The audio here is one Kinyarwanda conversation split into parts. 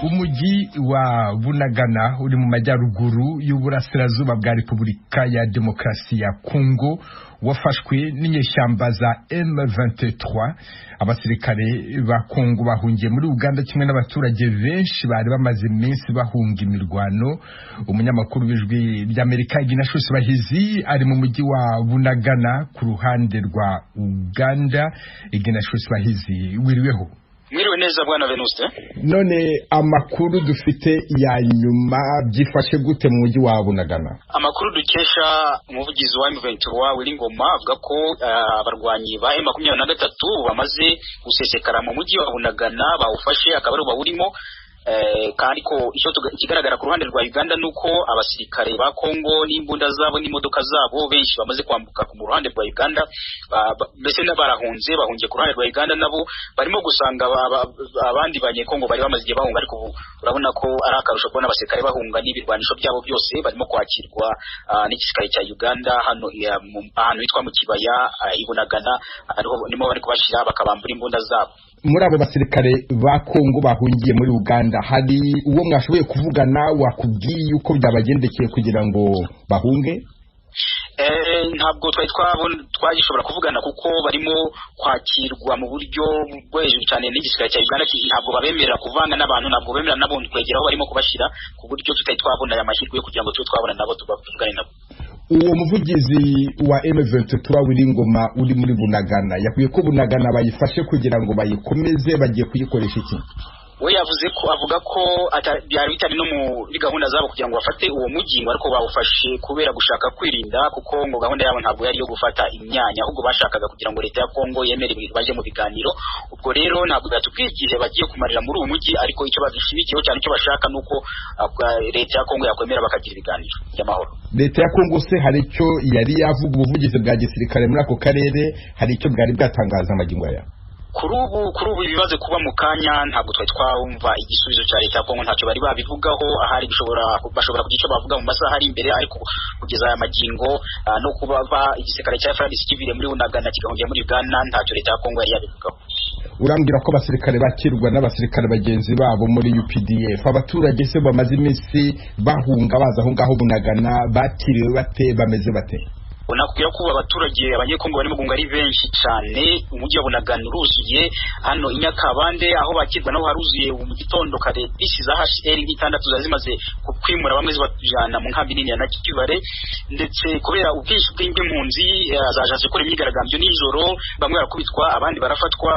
umujyi wa Bunagana uri mu majyaruguru y'uburasirazuba bwa Repubulika ya Demokarasi ya Kongo wafashwe n'inyeshyamba za M23. Abasirikare ba Kongo bahungiye muri Uganda kimwe n'abaturage benshi bari bamaze iminsi bahunga imirwano. Umunyamakuru w'ijwi ry'Amerika Ignatius Bahizi ari mu mujyi wa Bunagana ku ruhande rwa Uganda. Ignatius Bahizi, wiriweho? Mwiriwe neza bwana Venuste. None amakuru dufite ya nyuma byifashe gute mu mujyi wa Bunagana? Amakuru dukesha umuvugizi wa M23 Wiringoma avuga ko abarwanyi ba M23 bamaze gusesekara mu mujyi wa Bunagana bawufashe akabaro bawurimo. Kandi ko icyo kigaragara ku ruhande rwa Uganda nuko abasirikare ba Kongo n'imbunda zabo n'imodoka zabo benshi bamaze kwambuka ku ruhande rwa Uganda, mbese n'abarahunze bahungiye ku ruhande rwa Uganda nabo barimo gusanga abandi banyekongo bari bamaze igihe bahunga, ariko urabona ko ari akarusho kubona abasirikare bahunga n'ibirwanisho byabo byose barimo kwakirwa n'igisirikare cya Uganda hano ahantu hitwa mu kibaya ibunagana, ariho nimo bari kubashira bakabambura imbunda zabo. Muri abo basirikare ba Kongo bahungiye muri Uganda hari uwo mwashoboye kuvugana wakubwiye uko byabagendekeye kugira ngo bahunge? Ntabwo twagishobora kuvugana kuko barimo kwakirwa mu buryo bwo hejuru cyane n'igisirikare cya Uganda. Ntabwo babemerera kuvanga n'abantu, ntabwo bemerera nabo kwegera aho barimo kubashira, ku buryo tutari twabona aya mahirwe kugira ngo twabona nabo tubavugane nabo. Uwo muvugizi wa M23 Wiringoma uri muri Bunagana yakwiye ko Bunagana bayifashe kugira ngo bayikomeze bagiye kuyikoresha iki? We yavuze ko avuga ko byari bitari no muri gahunda zabo kugira ngo bafate uwo mujyi, ariko bawufashe kubera gushaka kwirinda, kuko ngo gahunda yabo ntabwo yari yo gufata imyanya, ahubwo bashakaga kugira ngo leta ya Kongo yemere baje mu biganiro. Ubwo rero ntabwo batubwiye igihe bagiye kumarira muri uwo mujyi, ariko icyo badushibikiyeho cyane icyo bashaka nuko leta ya Kongo yakwemera bakagira ibiganiro by'amahoro. Leta ya Kongo se hari icyo yari yavuga ubuvugizi bwa gisirikare muri ako karere, hari icyo bwari bwatangaza amagingo aya? Kuri ubu ibibazo kuba mu kanya ntabwo twumva igisubizo cya leta ya Kongo, ntacyo bari babivugaho. Ahari bashobora kugira icyo bavuga mu masaha ari imbere, ariko kugeza aya magingo no kuba igisirikare cya FARDC kivire muri Bunagana kigahungira muri Uganda ntacyo leta ya Kongo yari yabivugaho. Urambwira ko abasirikare bakirwa n'abasirikare bagenzi babo muri UPDF, abaturage se bamaze iminsi bahunga baza aho ngaho Bunagana bakiriwe bate, bameze bate? Unakubwira ko abaturage abanyekongo barimo gunga ari benshi cyane. Umujyi wa Bunagana uruzuye, hano inyakabande aho bakirwa naho haruzuye mu gitondo kare. Bisi za HCR nk'itandatu zazimaze kwimura bamwe bajana mu nkambi nini ya Nakivale, ndetse kubera ubwinshi bw'impunzi zajaje kuri imyigaragambyo nijoro, bamwe barakubitwa abandi barafatwa.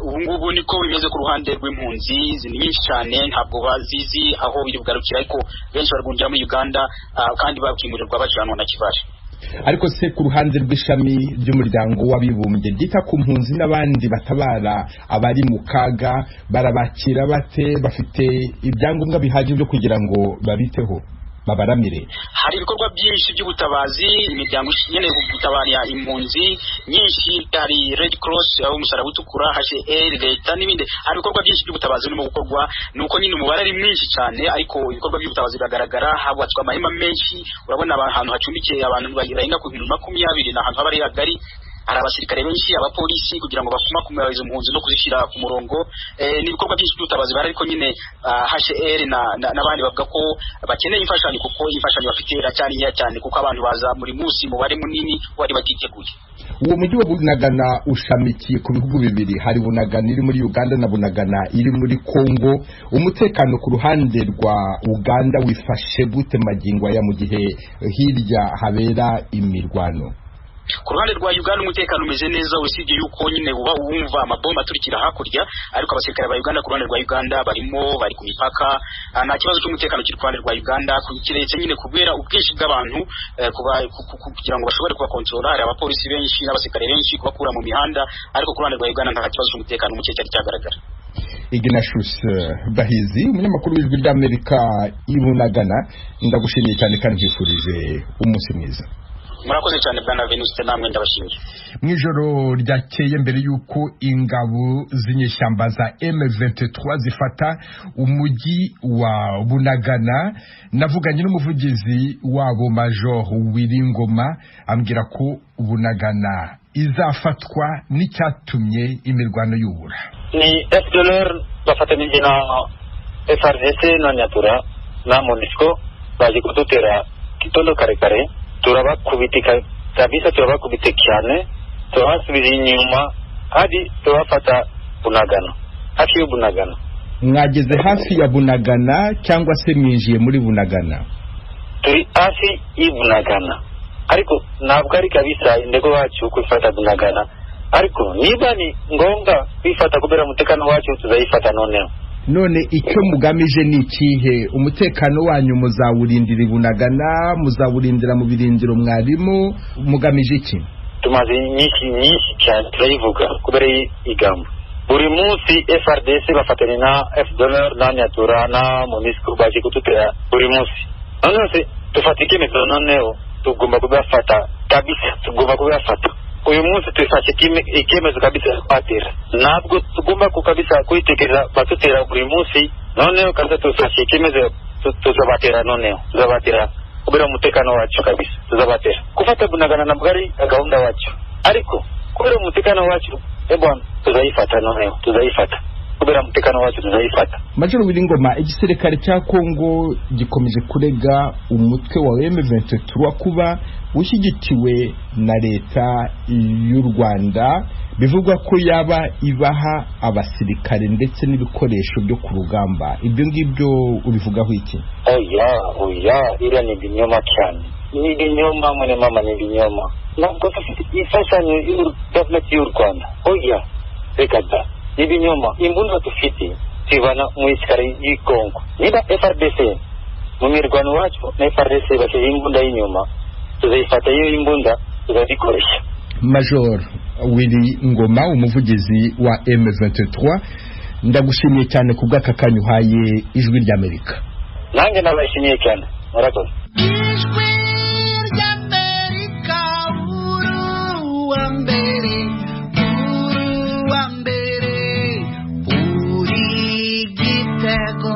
Ubu ngubu niko bimeze ku ruhande rw'impunzi nyinshi cyane, ntabwo bazizi aho biri bugarukira, ariko benshi baragundira muri Uganda kandi bakimurirwa bajanwa na Nakivale. Ariko se ku ruhande rw'ishami ry'umuryango w'abibumbye ryita ku mpunzi n'abandi batabara abari mu kaga, barabakira bate? Bafite ibyangombwa bihagije byo kugira ngo babiteho babaramire? Hari ibikorwa byinshi by'ubutabazi, imiryango ishinzwe gutabara impunzi nyinshi, hari Red Cross aho umusaraba utukura, HCR, leta n'ibindi. Hari ibikorwa byinshi by'ubutabazi birimo gukorwa, nuko nyine umubare ari mwinshi cyane, ariko ibikorwa by'ubutabazi biragaragara. Habubatswe amahema menshi, urabona ahantu hacumbikiye abantu barenga ku 20 n'ahantu haba ari hagari. Hari abasirikare benshi, abapolisi, kugira ngo bakumakumira izo mpunzi no kuzishyira ku murongo. N'ibikorwa byinshi by'ubutabazi bari, ariko nyine HCR n'abandi bavuga ko bakeneye imfashanyo, kuko imfashanyo bafite iracyari nkeya cyane, kuko abantu baza muri munsi mubare munini wari batiteguye. Uwo mujyi wa Bunagana ushamikiye ku bihugu bibiri, hari Bunagana iri muri Uganda na Bunagana iri muri Kongo. Umutekano ku ruhande rwa Uganda wifashe gute magingo aya mu gihe hirya habera imirwano? Ku ruhande rwa Uganda umutekano umeze neza, usibye yuko nyine uba wumva amabomba aturikira hakurya, ariko abasirikare ba Uganda ku ruhande rwa Uganda bari ku mipaka. Nta kibazo cy'umutekano kiri ku ruhande rwa Uganda, kiretse nyine kubera ubwinshi bw'abantu kugira ngo bashobore kubakontorora. Hari abapolisi benshi n'abasirikare benshi kubakura mu mihanda, ariko ku ruhande rwa Uganda nta kibazo cy'umutekano muke cyari cyagaragara. Ignatius Bahizi, umunyamakuru w'ijwi ry'Amerika i Bunagana, ndagushimiye cyane kandi nkwifurije umunsi mwiza. Murakoze cyane bwana Venuste, namwe ndabashimiye. Mwijoro ryakeye mbere yuko ingabo z'inyeshyamba za M23 zifata umujyi wa Bunagana, navuganye n'umuvugizi wabo Major Wiringoma ambwira ko Bunagana izafatwa n'icyatumye imirwano y'ubura. Ni FDLR bafatanyije na FRDC na Nyatura na MONUSCO baje kudutera kitondo kare turabakubitika kabisa, turabakubite cyane, turabasubiza inyuma hadi turafata Bunagana, hafi y'Ubunagana. Mwageze hafi ya Bunagana cyangwa se mwinjiye muri Bunagana? Turi hafi y'Ubunagana, ariko ntabwo ari kabisa indego wacu kwifata Bunagana, ariko niba ni ngombwa kwifata kubera umutekano wacu tuzayifata noneho. None icyo mugamije ni ikihe? Umutekano wanyu muzawurindira Bunagana, muzawurindira mu birindiro mwarimu, mugamije iki? Tumaze nyinshi cyane turayivuga kubera igambo. Buri munsi FRDC bafatanya na FDLR na Nyatura na MONUSCO baje kututera buri munsi. None tufatike mezo noneho tugomba kubafata kabisa, tugomba kubafata. Uyu munsi tufashe ikemezo kabisa kwatera. Ntabwo tugomba kukabisa kuitekeza batutera buri munsi. Noneho kandi tufashe ikemezo tuzabatera noneho. Tuzabatera kubera umutekano wacu kabisa. Tuzabatera. Kufata Bunagana na bwari gahunda wacu. Ariko kubera umutekano wacu bwana tuzayifata noneho. Tuzayifata. Kubera umutekano wacu tuzayifata. Majoro Wiringoma, igisirikare cya Kongo gikomeje kurega umutwe wa M23 kuba ushyigikiwe na leta y'u Rwanda, bivugwa ko yaba ibaha abasirikare ndetse n'ibikoresho byo ku rugamba. Ibyo ngibyo ubivugaho iki? Oya, ila ni binyoma cyane. Ni binyoma mwene mama, ni binyoma. Ntabwo ifashanyo y'u government y'u Rwanda. Oya, rekada. Ni binyoma. Imbunda tufite tibana mu isikari y'Kongo. Niba FRDC mu mirwano wacu na FRDC bashyize imbunda y'inyuma, tuzayifata iyo imbunda tuzazikoresha. Major Wiringoma, umuvugizi wa M23, ndagushimiye cyane kubw'aka kanyu uhaye Ijwi ry'Amerika. Nange nabashimiye cyane. Murakoze. Ijwi ry'Amerika, uru wa mbere, uri Gitego.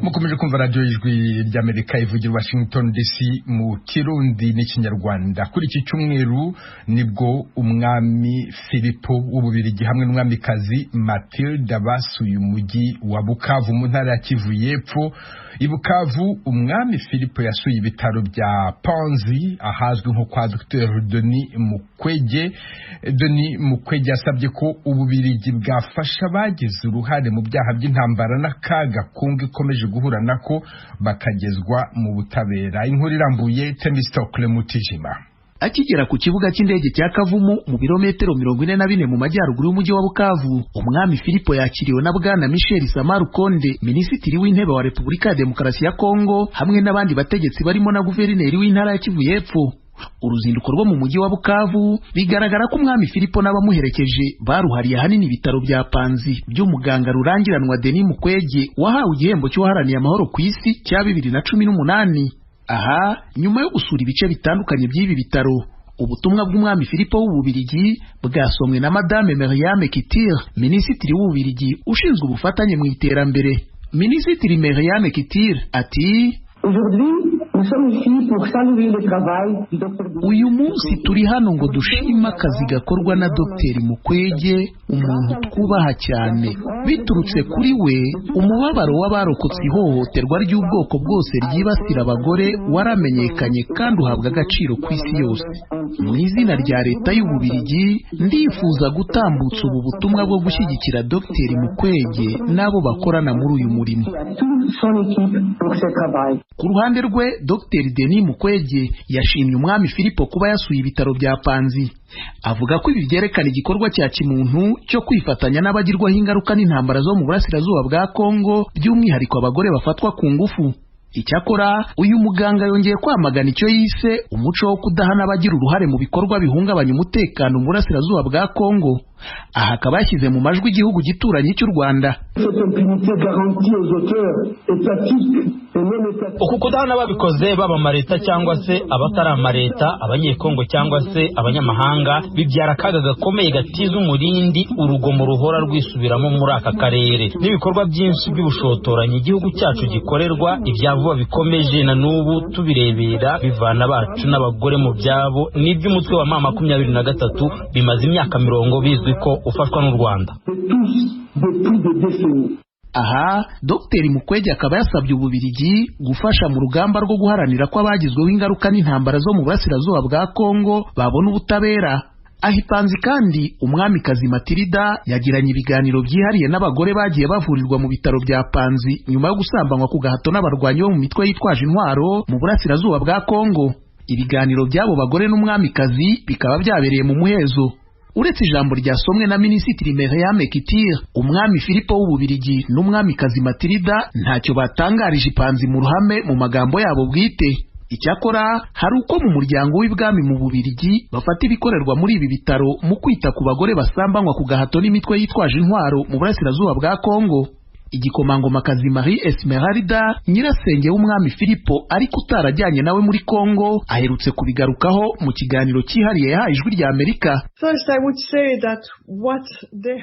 Mukomeje kumva radio Ijwi ry'Amerika ivugira Washington DC mu Kirundi n'Ikinyarwanda. Kuri iki cyumweru nibwo umwami Filipo w'Ububirigi hamwe n'umwamikazi Mathilde basuye umujyi wa Bukavu mu ntara ya Kivu y'Epfo. I Bukavu umwami Filipo yasuye ibitaro bya Panzi ahazwi nko kwa Dr Denis Mukwege. Denis Mukwege yasabye ko Ububirigi bwafasha bagize uruhare mu byaha by'intambara n'akaga Kongo ikomeje guhura nako bakagezwa mu butabera. Inkuru irambuye Temistokle Mutijima. Akigera ku kibuga cy'indege cya Kavumu mu birometero 44 mu majyaruguru y'umujyi wa Bukavu, umwami Filipo yakiriwe na bwana Michel Samarukonde, minisitiri w'intebe wa Repubulika ya Demokarasi ya Kongo, hamwe n'abandi bategetsi barimo na guverineri w'intara ya Kivu y'Epfo. Uruzinduko rwo mu mujyi wa Bukavu bigaragara ko umwami Filipo n'abamuherekeje baruhariye hanini ibitaro bya Panzi by'umuganga rurangiranwa Denis Mukwege wahawe igihembo cy'uharaniye amahoro ku isi cya 2018. Aha nyuma yo gusura ibice bitandukanye by'ibi bitaro, ubutumwa bw'umwami Filipo w'Ububirigi bwasomwe na Madame Myriam Kitir, minisitiri w'Ububirigi ushinzwe ubufatanye mu iterambere. Minisitiri Myriam Kitir ati: uyu munsi turi hano ngo dushima akazi gakorwa na Dr Mukwege, umuntu twubaha cyane. Biturutse kuri we, umubabaro w'abarokotse ihohoterwa ry'ubwoko bwose ryibasira abagore waramenyekanye kandi uhabwa agaciro ku isi yose. Mu izina rya leta y'Ububirigi ndifuza gutambutsa ubu butumwa bwo gushyigikira Dr Mukwege n'abo bakorana muri uyu murimo. Ku ruhande rwe, Dr Denis Mukwege yashimye umwami Filipo kuba yasuye ibitaro bya Panzi. Avuga ko ibi byerekana igikorwa cya kimuntu cyo kwifatanya n'abagirwaho ingaruka n'intambara zo mu burasirazuba bwa Kongo, by'umwihariko abagore bafatwa ku ngufu. Icyakora uyu muganga yongeye kwamagana icyo yise umuco wo kudahana abagira uruhare mu bikorwa bihungabanya umutekano mu burasirazuba bwa Kongo. Aha akaba yashyize mu majwi igihugu gituranye cy'u Rwanda. uku kudahana babikoze baba amaleta cyangwa se abatari amaleta, abanyekongo cyangwa se abanyamahanga, bibyara akaga gakomeye gatiza umurindi urugomo ruhora rwisubiramo muri aka karere. N'ibikorwa byinshi by'ubushotoranyi igihugu cyacu gikorerwa, ibyavuba bikomeje na n'ubu tubirebera bivana bacu n'abagore mu byabo, n'iby'umutwe wa M23 bimaze imyaka 40 bizwi ko ufashwa n'u Rwanda. Aha Dr Mukwege akaba yasabye Ububiligi gufasha mu rugamba rwo guharanira ko abagizweho ingaruka n'intambara zo mu burasirazuba bwa Kongo babona ubutabera. Ahipanzi kandi umwamikazi Matilda yagiranye ibiganiro byihariye n'abagore bagiye bavurirwa mu bitaro bya Panzi nyuma yo gusambanywa ku gahato n'abarwanyi bo mu mitwe yitwaje intwaro mu burasirazuba bwa Kongo. Ibiganiro by'abo bagore n'umwamikazi bikaba byabereye mu muhezo. Uretse ijambo ryasomwe na Minisitiri Myriam Kitir, umwami Filipo w'Ububiligi n'umwamikazi Matilda ntacyo batangarije Ipanzi mu ruhame mu magambo yabo bwite. Icyakora hari uko mu muryango w'ibwami mu Bubiligi bafata ibikorerwa muri ibi bitaro mu kwita ku bagore basambanywa ku gahato n'imitwe yitwaje intwaro mu burasirazuba bwa Kongo. Igikomangomakazi Marie Esmeralda, nyirasenge w'umwami Filipo ariko utarajyanye nawe muri Kongo, aherutse kubigarukaho mu kiganiro cyihariye yahaye Ijwi rya Amerika.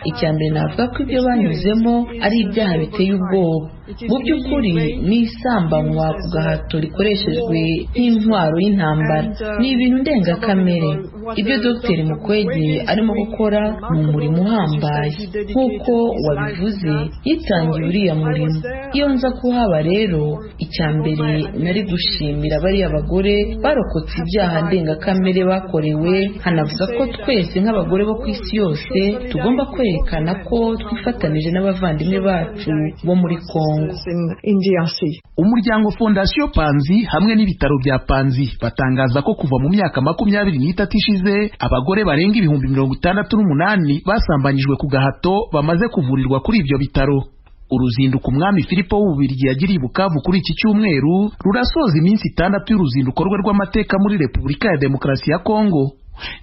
Icyambere navuga ko ibyo banyuzemo ari ibyaha biteye ubwoba. Mu by'ukuri ni isambanywa ku gahato rikoreshejwe nk'intwaro y'intambara, ni ibintu ndengakamere. Ibyo Dr Mukwege arimo gukora ni umurimo uhambaye nk'uko wabivuze, yitangiye uriya murimo. Iyo nza kuhaba rero, icyambere nari gushimira bariya bagore barokotse ibyaha ndengakamere bakorewe, hanavuga ko twese nk'abagore bo ku isi yose tugomba kwerekana ko twifatanije n'abavandimwe bacu bo muri Kongo. Umuryango Fondation Panzi hamwe n'ibitaro bya Panzi batangaza ko kuva mu myaka 23 ishize abagore barenga 68,000 basambanyijwe ku gahato bamaze kuvurirwa kuri ibyo bitaro. Uruzinduko umwami Filipo w'Ububiligi yagiriye i Bukavu kuri iki cyumweru rurasoza iminsi 6 y'uruzinduko rwe rw'amateka muri Repubulika ya Demokarasi ya Kongo.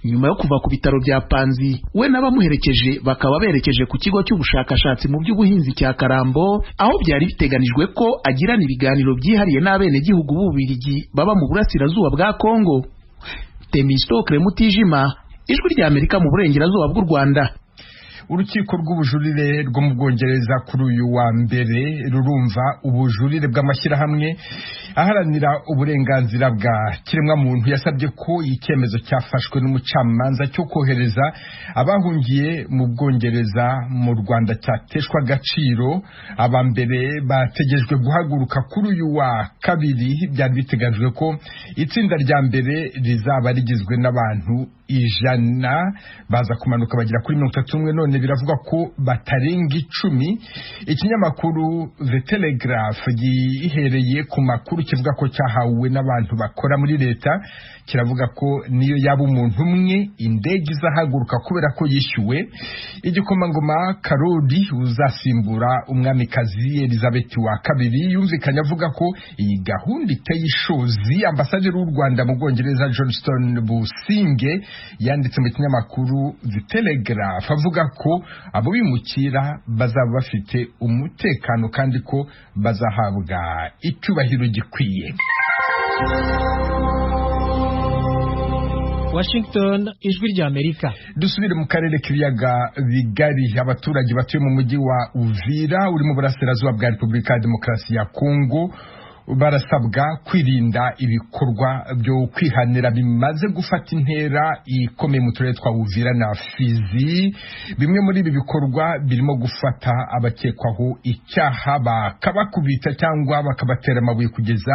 Nyuma yo kuva ku bitaro bya Panzi, we n'abamuherekeje bakaba berekeje ku kigo cy'ubushakashatsi mu by'ubuhinzi cya Karambo, aho byari biteganijwe ko agirana ibiganiro byihariye n'abenegihugu b'Ububiligi baba mu burasirazuba bwa Kongo. Temistokle Mutijima, Ijwi rya Amerika mu burengerazuba bw'u Rwanda. Urukiko rw'ubujurire rwo mu Bwongereza kuri uyu wa mbere rurumva ubujurire bw'amashyirahamwe aharanira uburenganzira bwa kiremwa muntu yasabye ko icyemezo cyafashwe n'umucamanza cyo kohereza abahungiye mu Bwongereza mu Rwanda cyateshwa agaciro. Abambere bategejwe guhaguruka kuri uyu wa kabiri. Byari biteganyijwe ko itsinda rya mbere rizaba rigizwe n'abantu 100, baza kumanuka bagera kuri 31, none biravuga ko batarenga 10. Ikinyamakuru The Telegraph gihereye ku makuru kivuga ko cyahawe n'abantu bakora muri leta, kiravuga ko niyo yaba umuntu umwe indege izahaguruka kubera ko yishyuwe. Igikomangoma Karoli uzasimbura umwamikazi Elizabeth wa kabiri yumvikanye avuga ko iyi gahunda iteye ishozi. Ambasaderi w'u Rwanda mu Bwongereza Johnston Businge yanditse mu kinyamakuru The Telegraph avuga ko abo bimukira bazaba bafite umutekano kandi ko bazahabwa icyubahiro gikwiye. Washington, Ijwi rya Amerika. Dusubire mu karere k'ibiyaga bigari. Abaturage batuye mu mujyi wa Uvira uri mu burasirazuba bwa Repubulika ya Demokarasi ya Kongo barasabwa kwirinda ibikorwa byo kwihanira bimaze gufata intera ikomeye mu turere twa Uvira na Fizi. Bimwe muri ibi bikorwa birimo gufata abakekwaho icyaha bakabakubita cyangwa bakabatera amabuye kugeza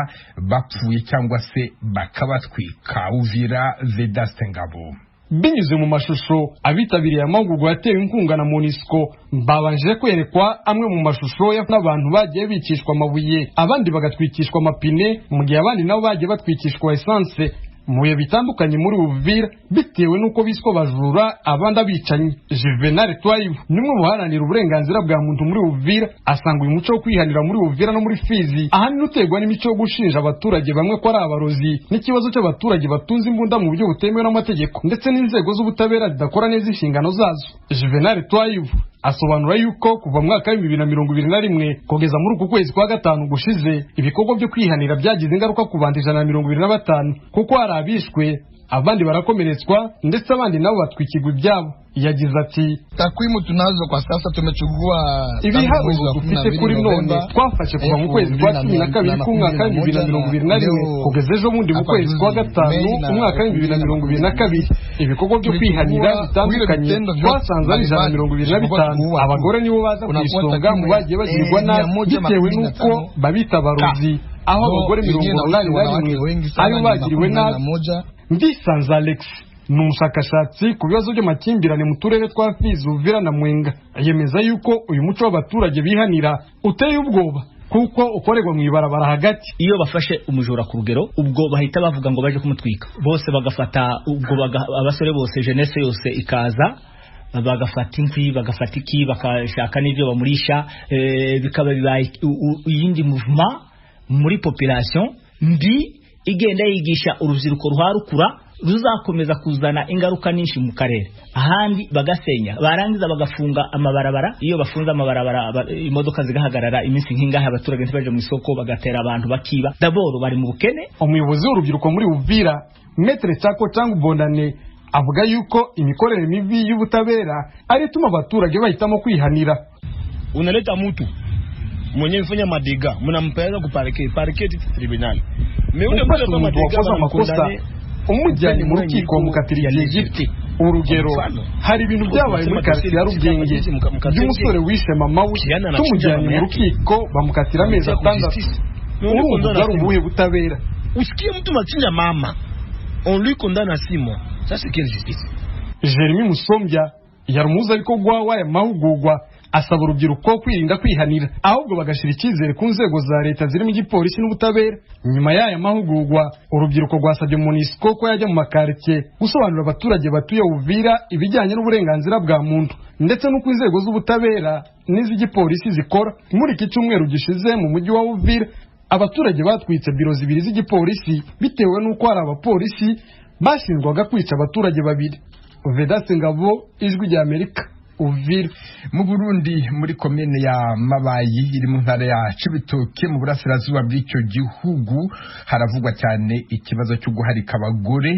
bapfuye cyangwa se bakabatwika. Uvira, Vedaste Ngabo. Binyuze mu mashusho abitabiriye amahugurwa yatewe inkunga na MONUSCO babanje kwerekwa amwe mu mashusho y'abantu bagiye bicishwa amabuye, abandi bagatwikishwa amapine, mu gihe abandi nabo bagiye batwikishwa essence mu bihe bitandukanye muri Uvira bitewe n'uko biswa bajura abandi abicanyi. Juvenal Twayibu nimwe mu baharanira uburenganzira bwa muntu muri Uvira, asanga uyu muco wo kwihanira muri Uvira no muri Fizi ahanini utegwa n'imico yo gushinja abaturage bamwe ko ari abarozi n'ikibazo cy'abaturage batunze imbunda mu buryo butemewe n'amategeko ndetse n'inzego z'ubutabera zidakora neza inshingano zazo. Juvenal Twayibu asobanura yuko kuva mu mwaka wa 2021 kugeza muri uku kwezi kwa gatanu gushize ibikorwa byo kwihanira byagize ingaruka ku bantu 125 kuko hari abishwe abandi barakomeretswa ndetse abandi nabo batwikirwa ibyabo. Yagize ati takwimu tunazo kwa sasa tumechukua ibiharuro dufite kuri none twafashe kuva mu kwezi kwa 12 k'umwaka wa 2021 kugeza ejo bundi mu kwezi kwa gatanu umwaka wa 2022 ibikorwa byo kwihanira bitandukanye twasanze ari 125. Abagore nibo baza kwisonga mu bagiye bagirwa nabi bitewe n'uko babita barozi, aho abagore 81 ari bagiriwe nabi. Ndisanze Alex ni umushakashatsi ku bibazo by'amakimbirane mu turere twa Fizi, Uvira na Mwenga. Yemeza yuko uyu muco w'abaturage bihanira uteye ubwoba kuko ukorerwa mu ibarabara hagati. Iyo bafashe umujura ku rugero ubwo bahita bavuga ngo baje kumutwika, bose bagafata ubwo abasore bose jeunesse yose ikaza bagafata inkwi bagafata iki bakashaka n'ibyo bamurisha, bikaba bibaye iyindi movement muri population mbi igenda yigisha urubyiruko ruharukura ruzakomeza kuzana ingaruka nyinshi mu karere. Ahandi bagasenya barangiza bagafunga amabarabara. Iyo bafunze amabarabara imodoka zigahagarara iminsi nk'ingahe abaturage ntibaje mu isoko bagatera abantu bakiba. Daboro bari mu bukene. Umuyobozi w'urubyiruko muri Uvira Maître Chako Changu Bondane avuga yuko imikorere mibi y'ubutabera ari tuma abaturage bahitamo kwihanira. Unaleta mtu mwenye mfanya madega mnampeleka kuparquet tribunal. Meune mtu kama madega makosa umujyanye mu rukiko mukatira Egypte. Urugero hari ibintu byabaye muri quartier ya Rubenge by'umusore wishe mama we tumujyanye mu rukiko bamukatira amezi 6. Urumva ari ubuhe butabera? Usikie mtu machinja mama on lui condamne à 6 mois. Ça c'est quelle justice? Jeremy Musombya yarumuza ariko gwawa ya mahugurwa asaba urubyiruko kwirinda kwihanira ahubwo bagashira icyizere ku nzego za leta zirimo igipolisi n'ubutabera. Nyuma y'aya mahugurwa urubyiruko rwasabye MONUSCO ko yajya mu makartie gusobanurira abaturage batuye Uvira ibijyanye n'uburenganzira bwa muntu ndetse n'uko inzego z'ubutabera n'iz'igipolisi zikora. Muri iki cyumweru gishize mu mujyi wa Uvira abaturage batwitse biro zibiri z'igipolisi bitewe n'uko hari abapolisi bashinjwaga kwica abaturage babiri. Vedaste Ngabo, Ijwi rya Amerika, Uvira. Mu Burundi muri komine ya Mabayi iri mu ntara ya Cibitoke mu burasirazuba bw'icyo gihugu haravugwa cyane ikibazo cyo guharika abagore.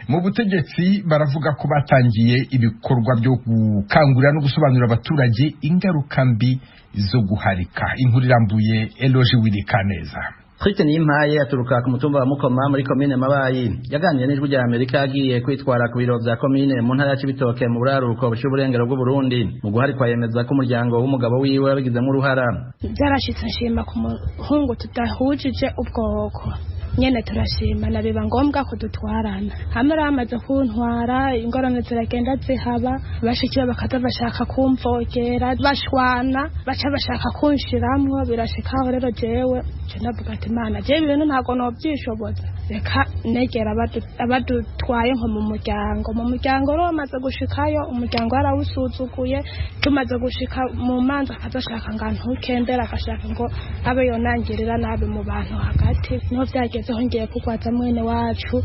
Mu butegetsi baravuga ko batangiye ibikorwa byo gukangurira no gusobanurira abaturage ingaruka mbi zo guharika. Inkuru irambuye Eloge Wilikaneza. Christian Yimpaye aturuka ku mutumba wa Mukoma muri komine Mabayi yaganiriye n'Ijwi rya Amerika yagiye kwitwara ku biro bya komine mu ntara ya Cibitoke mu buraruko bw'uburengero bw'u Burundi. Mu guharikwa yemeza ko umuryango w'umugabo wiwe wabigizemo uruhara. Byarashitse nshima ku muhungu tudahujije ubwoko nyene turashima na biba ngombwa ko dutwarana. Hamwe ramaze kuntwara ingorane ziragenda zihaba bashikiye bakaza bashaka kumvogera bashwana baca bashaka kunshiramwo birashikaho rero jewe navuga ati mana je ibintu ntago no byishoboza reka negera abadutwaye nko mu muryango rero amaze gushikayo umuryango yarawusuzuguye tumaze gushika mu manza akazashaka ngantukendera akashaka ngo abe yonangirira nabi mu bantu hagati no byageze hongeye kugwaza mwene wacu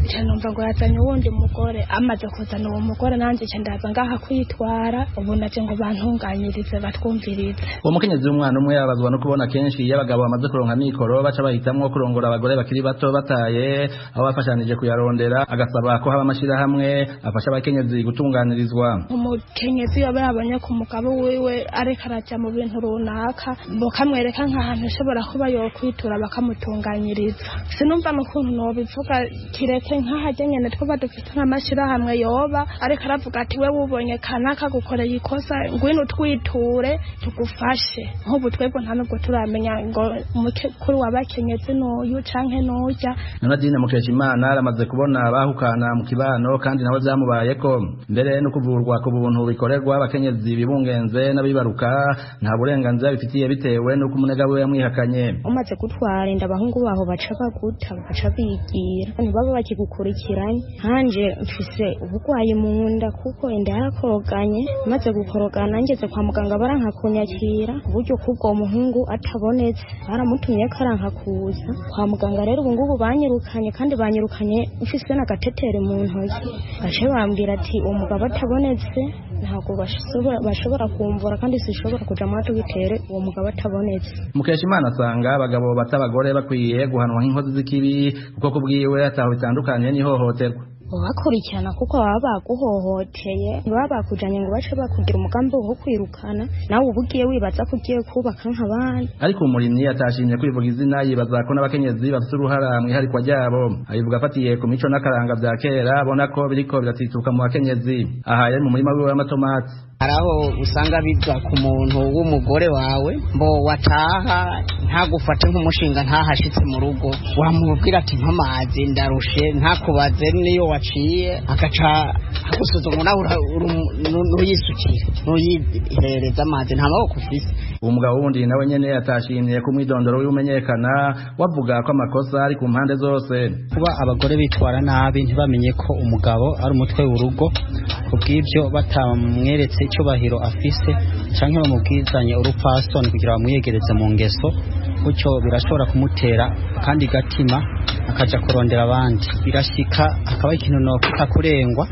numva ngo yazanye uwundi mugore amaze kuzana uwo mugore nanjye ndaza ngaha kwitwara ubu naje ngo bantunganyirize batwumvirize. Uwo mukenyezi w'umwana umwe yabazwa no kubona kenshi y'abagabo bamaze kuronka mikoro baca bahitamwo kurongora abagore bakiri bato bataye aho bafashanije kuyarondera agasaba ko haba amashira hamwe afasha abakenyezi gutunganirizwa. Umukenyezi yoba yabonye ku mugabo wiwe areka araja mu bintu runaka bokamwereka nk'ahantu ashobora kuba yokwitura bakamutunganyiriza. Sinumva n'ukuntu nobivuga kireke nk'ahajye nyene twaba dufite nk'amashira hamwe yoba ariko aravuga ati we wubonye kanaka gukoreye ikosa ngwino twiture tugufashe. Nk'ubu twebwe nta nubwo turamenya ngo umukuru w'abakenyezi n'uyu canke n'urya. Nadine Mukeshimana aramaze kubona bahukana mu kibano kandi nawe byamubayeko mbere no kuvurwa ku buntu bikorerwa abakenyezi bibungenze n'abibaruka nta burenganzira bifitiye bitewe n'uko umunega we yamwihakanye. Umaze gutwara inda abahungu baho baca baguta baca bigira ntibaba bakigukurikiranye. Hanje mfise ubugwayi mu nda kuko inda yarakoroganye maze gukorogana ngeze kwa muganga baranka kunyakira uburyo kubwo muhungu atabonetse baramutumye karanka kuza kwa muganga. Rero ubu ngubu banyirukanye kandi banyirukanye mfise n'agatetere mu ntoki bace bambwira ati umugabo atabonetse ntabwo bashobora kumvura kandi sishobora kuja muri tugitere uwo mugabo atabonetse. Mukeshimana asanga abagabo bata abagore bakwiye guhanwa nk'inkozi z'ikibi kuko kubwiwe ataho bitandukanye n'ihohoterwa. Bakurikirana kuko baba baguhohoteye baba bakujanye ngo bace bakugira umugambi wo kwirukana nawe ubugiye wibaza ko ugiye kubaka nk'abandi. Ariko umurimyi atashimye kwivuga izina yibaza ko n'abakenyezi bafite uruhara mu iharikwa ryabo. Abivuga afatiye ku mico n'akaranga bya kera abona ko biriko biratituka mu bakenyezi. Aha yari mu murima wiwe w'amatomati. Haraho usanga biva ku muntu w'umugore wawe mbo wataha ntagufate nk'umushinga ntahashitse mu rugo wamubwira ati nk'amazi ndarushe ntakubaze niyo waciye agaca agusuzuma nawe nuyisukire nuyihereza amazi nta maboko ufise. Umugabo wundi nawe nyene atashimye ku mwidondoro w'umenyekana wavuga ko amakosa ari ku mpande zose. Kuba abagore bitwara nabi ntibamenye ko umugabo ari umutwe w'urugo kubw'ibyo batamweretse icyubahiro afise canke bamubwizanye urupfasoni kugira bamuyegereze mu ngeso gutyo birashobora kumutera kandi gatima akaja kurondera abandi. Birashika akaba ikintu no kutakurengwa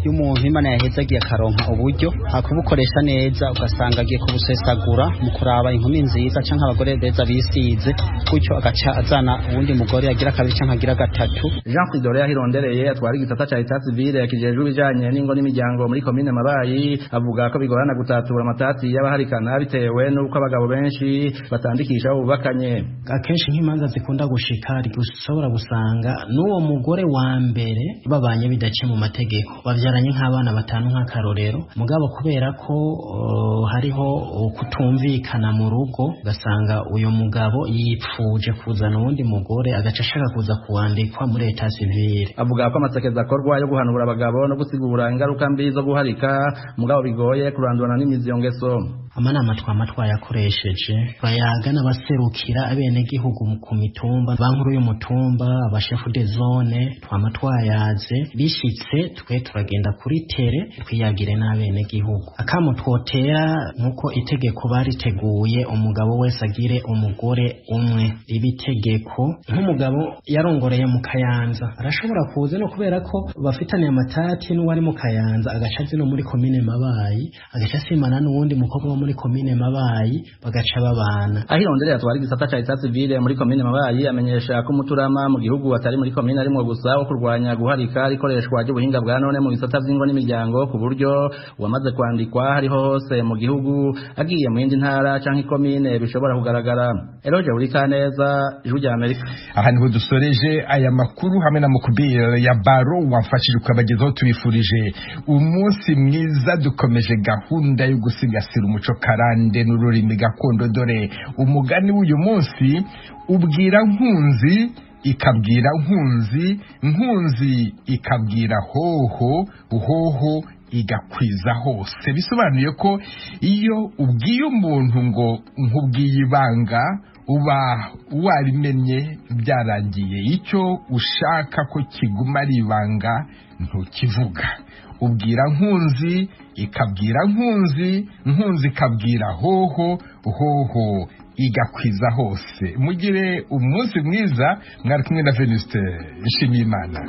y'umuntu Imana yahezagiye akaronka uburyo akubukoresha neza ugasanga agiye kubusesagura mu kuraba inkumi nziza canke abagore beza bisize gutyo agaca azana uwundi mugore agira kabiri canke agira gatatu. Jean Fridolin yahirondereye atwara igisata ca Etat Civil yakijejwe ibijanye n'ingo n'imiryango muri komine Mabayi avuga ko bigorana gutatura amatati y'abaharikana bitewe n'uko abagabo benshi batandikisha ububakanye. Akenshi nk'imanza zikunda gushika ushobora gusanga n'uwo mugore wa mbere babanye bidace mu mategeko bavyaranye nk'abana batanu nk'akarorero mugabo kubera ko hariho kutumvikana mu rugo gasanga uyo mugabo yipfuje kuzana uwundi mugore agaca ashaka kuza kuwandikwa muri Etat Civil. Avuga ko amasekeza akorwa yo guhanura abagabo no gusigura ingaruka mbi zo guharika mugabo bigoye kurandurana n'imizi yo ngeso. Amanama twayakoresheje bayaga n'abaserukira abenegihugu ku mitumba bankuru y'umutumba abashefu de zone twayaze bishitse twe turagenda kuri tere twiyagire n'abenegihugu. Akamo twotera nkuko itegeko bariteguye umugabo wese agire umugore umwe. Ibitegeko nk'umugabo yarongoreye mu Kayanza arashobora kuza no kubera ko bafitaniye amatati n'uwari mu Kayanza agaca zino muri komine Mabayi agaca simana n'uwundi mukobwa muri komine Mabayi bagaca babana. Ahirondere atwara igisata ca Etat Civil muri komine Mabayi amenyesha ko umuturama mu gihugu atari muri komine arimo gusa wo kurwanya guharika rikoreshwa ry'ubuhinga bwa none mu bisata by'ingo n'imiryango ku buryo wamaze kwandikwa hariho hose mu gihugu agiye mu yindi ntara canke komine bishobora kugaragara. Eroje uri kaneza ijwi rya Amerika. Aha niho dusoreje aya makuru hamwe na Mukubire ya Baro wamfashije kwabagezaho tubifurije umunsi mwiza dukomeje gahunda yo gusigasira umuco karande n'ururimi gakondo dore umugani w'uyu munsi ubwira nkunzi ikabwira nkunzi nkunzi ikabwira hoho hoho igakwiza hose. Bisobanuye ko iyo ubwiye umuntu ngo nkubwiye ibanga uba warimenye byarangiye icyo ushaka ko kiguma ari ibanga ntukivuga. Ubwira nkunzi ikabwira nkunzi nkunzi ikabwira hoho hoho igakwiza hose. Mugire umunsi mwiza mwari kumwe na Venuste Nshimiyimana.